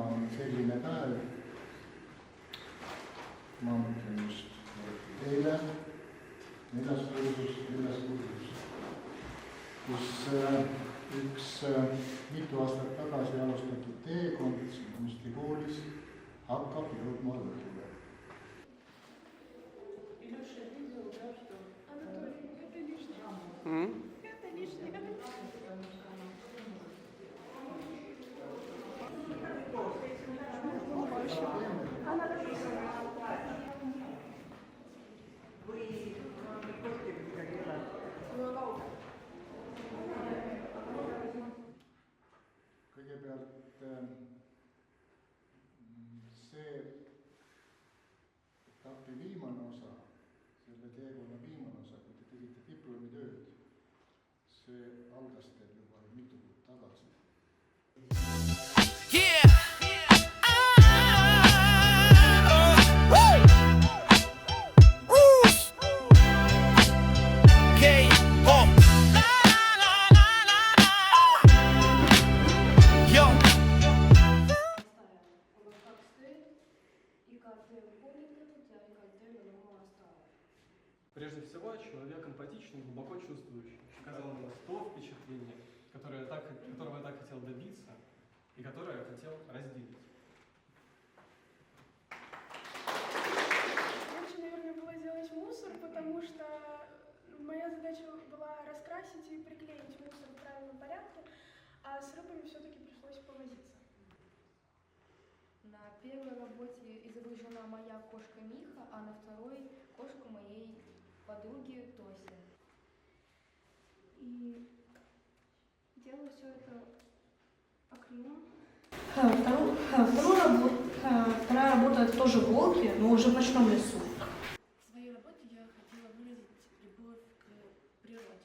on selline päev, ma mõtlen just eile, neljas kursus, kus üks mitu aastat tagasi alustatud teekond kunstikoolis hakkab jõudma lõpule. Kõigepealt see etapi viimane osa, selle teekonna viimane osa, kui te tegite diplomitööd, see algas teil juba mitu kuud tagasi. Прежде всего, человек эмпатичный, глубоко чувствующий, оказал на нас то впечатление, которого я так хотел добиться и которое я хотел разделить. Лучше, наверное, было сделать мусор, потому что моя задача была раскрасить и приклеить мусор в правильном порядке, а с рыбами все-таки пришлось повозиться. На первой работе изображена моя кошка Миха, а на второй кошку моей подруги Тоси. И делаю все это акрилом. Вторая работа это тоже волки, но уже в ночном лесу. В своей работе я хотела выразить любовь к природе.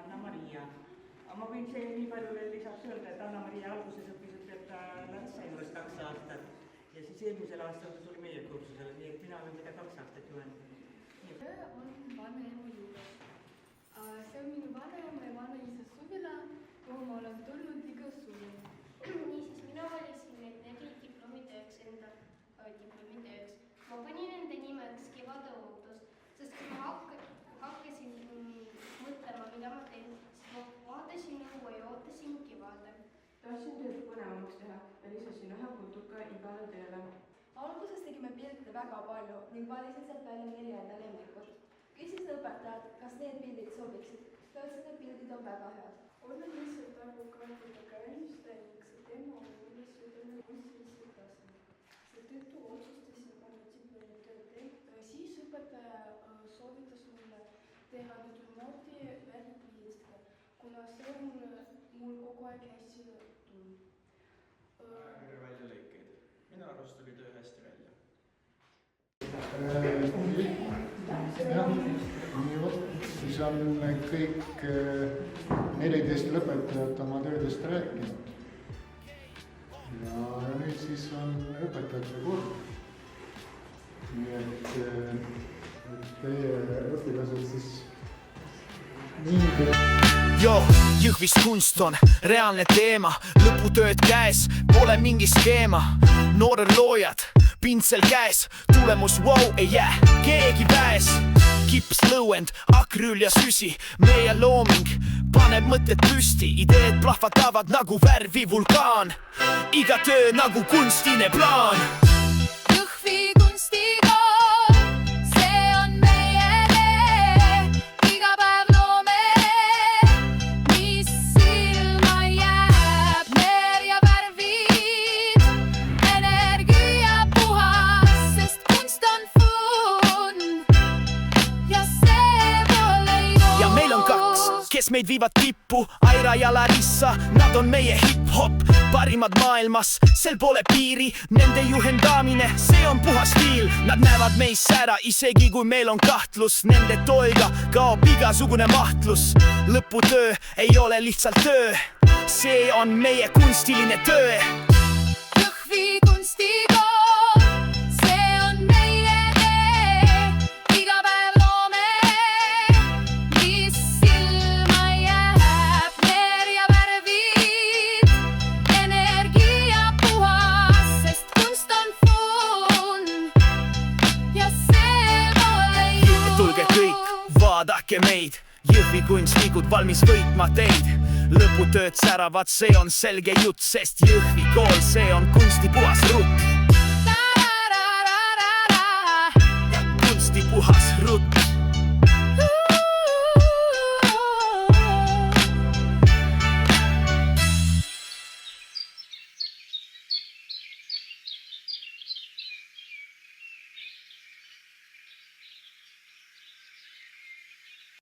Anna-Maria. Ma võin see nii palju veel lisaks öelda, et Anna-Maria alguses õppis Lantsa juures 2 aastat ja siis eelmisel aastal ta tuli meie kursusele, nii et mina olen teda 2 aastat juhendanud. Töö on vanaema juures. See on minu vanaema ja vanaisa suvila, kuhu ma olen tulnud iga suvi. Niisiis, mina valisin need 4 diplomitööks enda diplomitööks. Ma panin enda nimeks Kevade ootus, sest kui ma hakkasin mõtlema, mida ma teen, siis ma vaatasin õue ja ootasin kevade. Tahtsin tööd põnevamaks teha ja lisasin ühe putuka igale tööle. Alguses tegime pilte väga palju ning valisin sealt välja 4 enda lemmikut. Küsisin õpetajad, kas need pildid sobiksid. Ta ütles, et need pildid on väga head. Olen lihtsalt advokaatide käimiste ning see teema on mulle südamel kunstilisel tasemel. Seetõttu otsustasin oma diplomitöö teha. Siis õpetaja soovitas mulle teha natürmoodi värvipildistka, kuna see on mul kogu aeg hästi tulnud. Ära välja lõikeid. Minu arust tuli töö hästi välja. Siis on kõik 14 lõpetajat oma töödest rääkinud. Ja nüüd siis on õpetajate kord. Nii et teie õpilased siis Jõhvis kunst on reaalne teema, lõputööd käes, pole mingi skeema. Noorel loojad, pintsel käes, tulemus wow, ei jää keegi väes. Kips, lõuend, akrüül ja süsi, meie looming paneb mõtted püsti, ideed plahvatavad nagu värvi vulkaan. Iga töö nagu kunstine plaan. Jõhvi kunstikool, see on meie lee. Iga päev loome, mis silma jääb. Neer ja värvid, energia puhas, sest kunst on fun. Ja see pole igu. Ja meil on 2, kes meid viivad tippu, Aira ja Larissa, nad on meie hip-hop. parimad maailmas, sel pole piiri. Nende juhendamine, see on puhas stiil. Nad näevad meis ära, isegi kui meil on kahtlus. Nende toega kaob igasugune mahtlus. Lõputöö ei ole lihtsalt töö, see on meie kunstiline töö. Jõhvi kunstikool, see on meie tee. Iga päev loome, mis silma jääb. Leer ja värvid, energia puhas, sest kunst on fun ja see pole juhus. Tulge kõik, vaadake meid, Jõhvi kunstnikud valmis võitma teid. Lõputööd säravad, see on selge jutt, sest Jõhvi kool, see on kunsti puhas rutt.